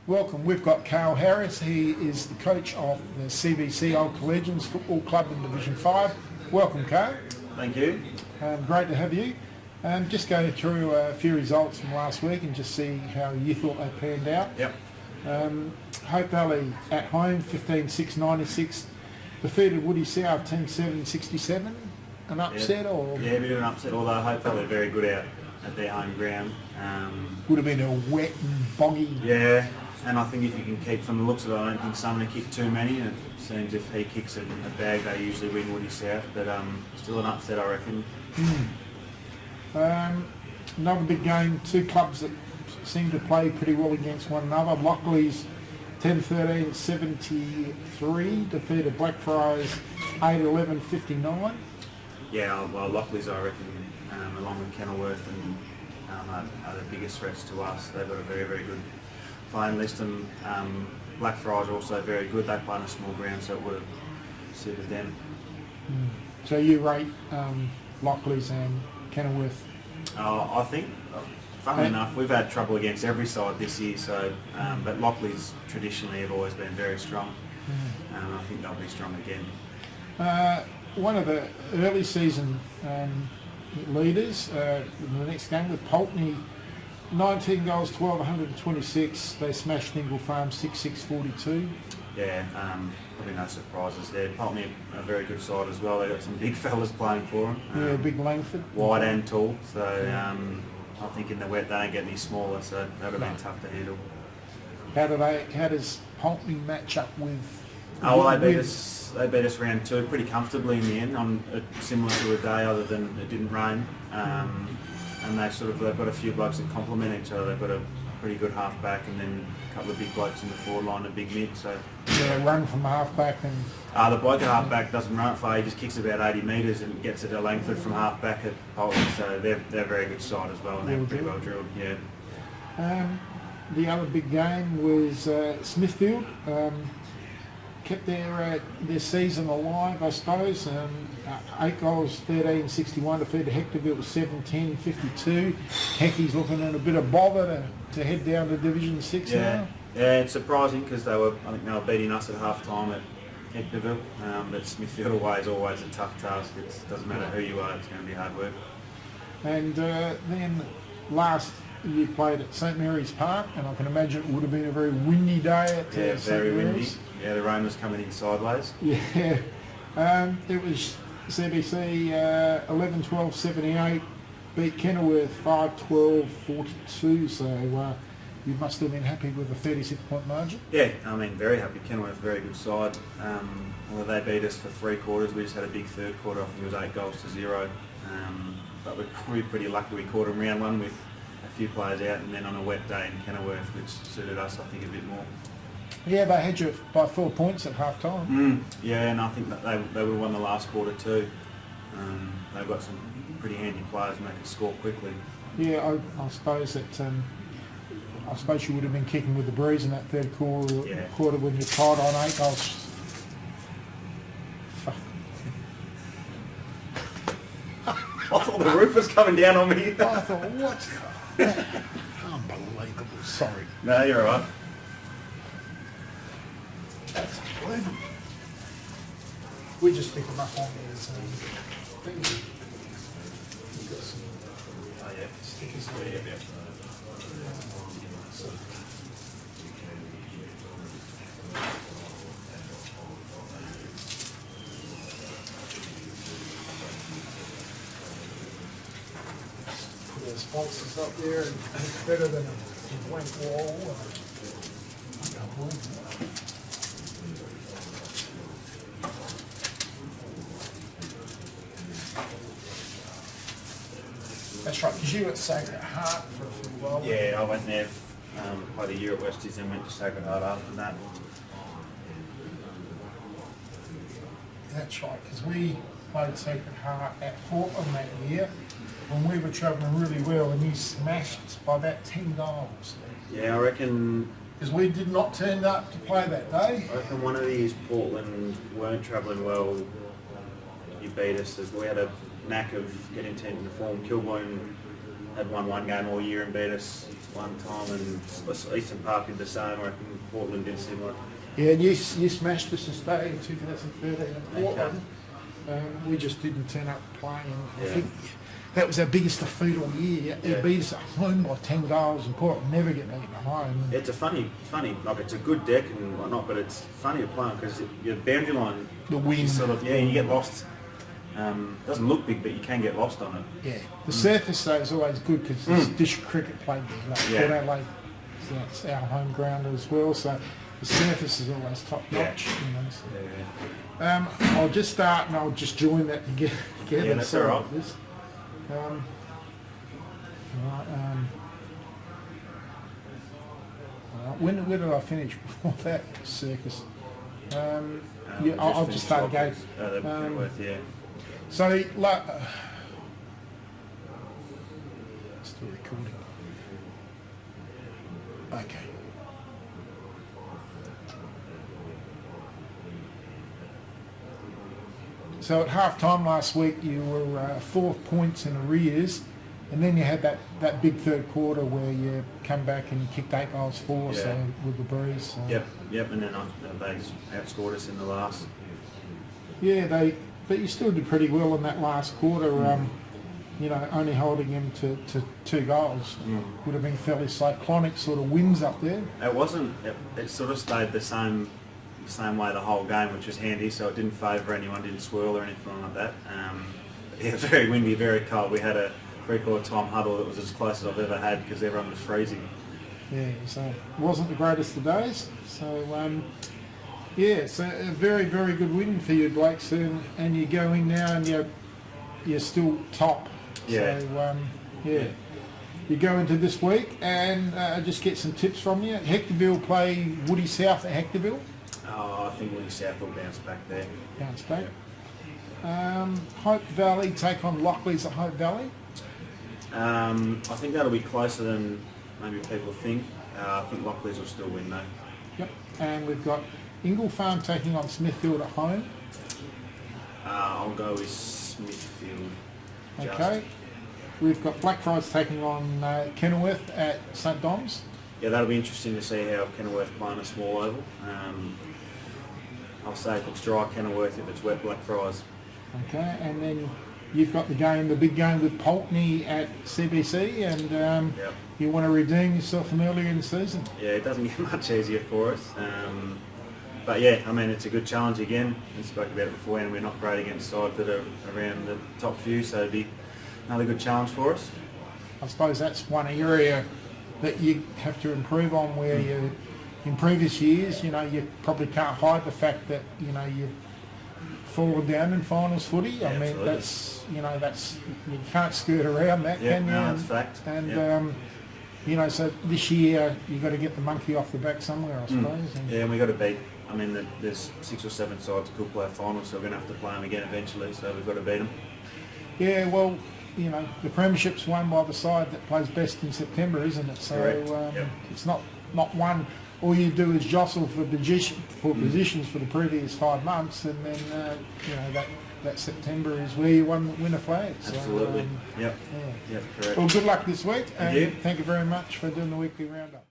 Welcome. We've got Cail Harris. He is the coach of the CBC Old Collegians Football Club in Division 5. Welcome, Cail. Thank you. Great to have you. Just go through a few results from last week and just see how you thought they panned out. Yep. Hope Valley at home, 15-6-96, defeated Woodville South 10-7-67. An upset or? Yeah, a bit of an upset, although Hope Valley are very good out at their home ground. Would have been a wet and boggy. Yeah, and I think if you can keep, from the looks of it, I don't think Sumner kicked too many. It seems if he kicks a bag, they usually win Woodville South, but still an upset, I reckon. Another big game, two clubs that seem to play pretty well against one another. LOCKLEYS 10-13-73, defeated Blackfriars 8-11-59. Yeah, well, LOCKLEYS, I reckon, along with Kenilworth are the biggest threats to us. They've got a very, very good playing list, and Blackfriars are also very good. They play on a small ground, so it would have suited them. So you rate LOCKLEYS and Kenilworth? I think, funnily enough, we've had trouble against every side this year, so but LOCKLEYS traditionally have always been very strong. I think they'll be strong again. One of the early season leaders in the next game with Pulteney, 19 goals, 12, 126. They smashed Ingle Farm 6-6-42. Yeah, probably no surprises there. Pulteney are a very good side as well. They've got some big fellas playing for them. Yeah, big Langford. Wide and tall, so I think in the wet they don't get any smaller, so that would have been tough to handle. How does Pulteney match up with? They beat us round 2 pretty comfortably in the end, on similar to a day, other than it didn't rain. And they've got a few blokes that complement each other. They've got a pretty good half-back and then a couple of big blokes in the forward line, a big mid. So yeah, run from half-back and. The bloke at half-back doesn't run it far. He just kicks about 80 metres and gets it to Langford from half-back at Pulteney. So they're a very good side as well, and they're pretty well drilled. Yeah. The other big game was Smithfield. Kept their season alive, I suppose. 8 goals, 13-61, defeated Hectorville 17-52. Heckie's looking at a bit of bother to head down to Division 6 now. Yeah, it's surprising because I think they were beating us at half time at Hectorville, but Smithfield away is always a tough task. It doesn't matter who you are, it's going to be hard work. And then last you played at St Mary's Park, and I can imagine it would have been a very windy day at St very Mary's. windy. Yeah, the rain was coming in sideways. Yeah. It was CBC 11-12-78, beat Kenilworth 5-12-42, so you must have been happy with a 36-point margin. Yeah, I mean, very happy. Kenilworth, very good side. Although they beat us for 3 quarters, we just had a big third quarter. I think it was 8-0. But we're probably pretty lucky we caught them round 1 with a few players out, and then on a wet day in Kenilworth, which suited us, I think, a bit more. Yeah, they had you by 4 points at half time. Yeah, and I think that they would have won the last quarter too. They've got some pretty handy players and they can score quickly. Yeah, I suppose that. I suppose you would have been kicking with the breeze in that third quarter when you're tied on 8 goals. Fuck. I thought the roof was coming down on me. I thought, what's that? Unbelievable. Sorry. No, you're all right. That's unbelievable. We just pick them up on these things. We've got some stickers there. Yeah. Put our sponsors up there, and it's better than a blank wall. I can't believe that. That's right, because you were at Sacred Heart for a few while. Yeah, I went there, played a year at Westies and went to Sacred Heart after that. That's right, because we played Sacred Heart at Portland that year when we were travelling really well, and you smashed us by about 10 goals. Yeah, I reckon... Because we did not turn up to play that day. I reckon one of the years Portland weren't travelling well, you beat us, as we had a knack of getting teams into form. Kilbourne had won 1 game all year and beat us one time, and Eastern Park did the same. I reckon Portland did similar. Yeah, and you smashed us this day in 2013 in Portland. We just didn't turn up playing. I think that was our biggest defeat all year. He beat us at home by 10 goals, and Portland never get beaten at home. It's a funny, like it's a good deck and whatnot, but it's funny to play because your boundary line, The wind. sort of, you get lost. Doesn't look big, but you can get lost on it. Yeah, the surface though is always good because there's district cricket played there, like Port Adelaide, so it's our home ground as well. So the surface is always top notch. You know, so. I'll just start and I'll just join that together. Yeah, that's all right. This. When did I finish before that circus? I'll just start again. So, still recording. Okay. So at half time last week you were 4 points in arrears, and then you had that big third quarter where you come back and kicked 8 goals for us with the Breeze. So. Yep, and then they outscored us in the last. Yeah, but you still did pretty well in that last quarter. Only holding him to 2 goals would have been fairly cyclonic sort of winds up there. It wasn't. It sort of stayed the same way the whole game, which was handy. So it didn't favour anyone, didn't swirl or anything like that. Very windy, very cold. We had a 3/4 time huddle that was as close as I've ever had because everyone was freezing. Yeah, so it wasn't the greatest of days. So. So a very, very good win for you, Blakes, and you're going now and you're still top. Yeah. So, you go into this week and just get some tips from you. Hectorville play Woody South at Hectorville. Oh, I think Woody South will bounce back there. Bounce back. Hope Valley take on LOCKLEYS at Hope Valley. I think that'll be closer than maybe people think. I think LOCKLEYS will still win though. Yep. And we've got Ingle Farm taking on Smithfield at home. I'll go with Smithfield. Okay. We've got Blackfriars taking on Kenilworth at St Dom's. Yeah, that'll be interesting to see how Kenilworth play on a small oval. I'll say if it's dry Kenilworth, if it's wet Blackfriars. Okay, and then you've got the big game with Pulteney at CBC, and you want to redeem yourself from earlier in the season. Yeah, it doesn't get much easier for us. But yeah, I mean, it's a good challenge again. We spoke about it before, and we're not great against sides that are around the top few, so it'd be another good challenge for us. I suppose that's one area that you have to improve on, where you, in previous years, you probably can't hide the fact that, you've fallen down in finals footy. Yeah, I mean, absolutely. that's you can't skirt around that, can you? No, that's fact. And so this year you've got to get the monkey off the back somewhere, I suppose. And we got to beat. I mean, there's 6 or 7 sides that could play a final, so we're going to have to play them again eventually. So we've got to beat them. Yeah, well, the premiership's won by the side that plays best in September, isn't it? So it's not one. All you do is jostle for positions for the previous 5 months, and then that September is where you win a flag. So, absolutely. Yep, correct. Well, good luck this week, and you. Thank you very much for doing the weekly roundup.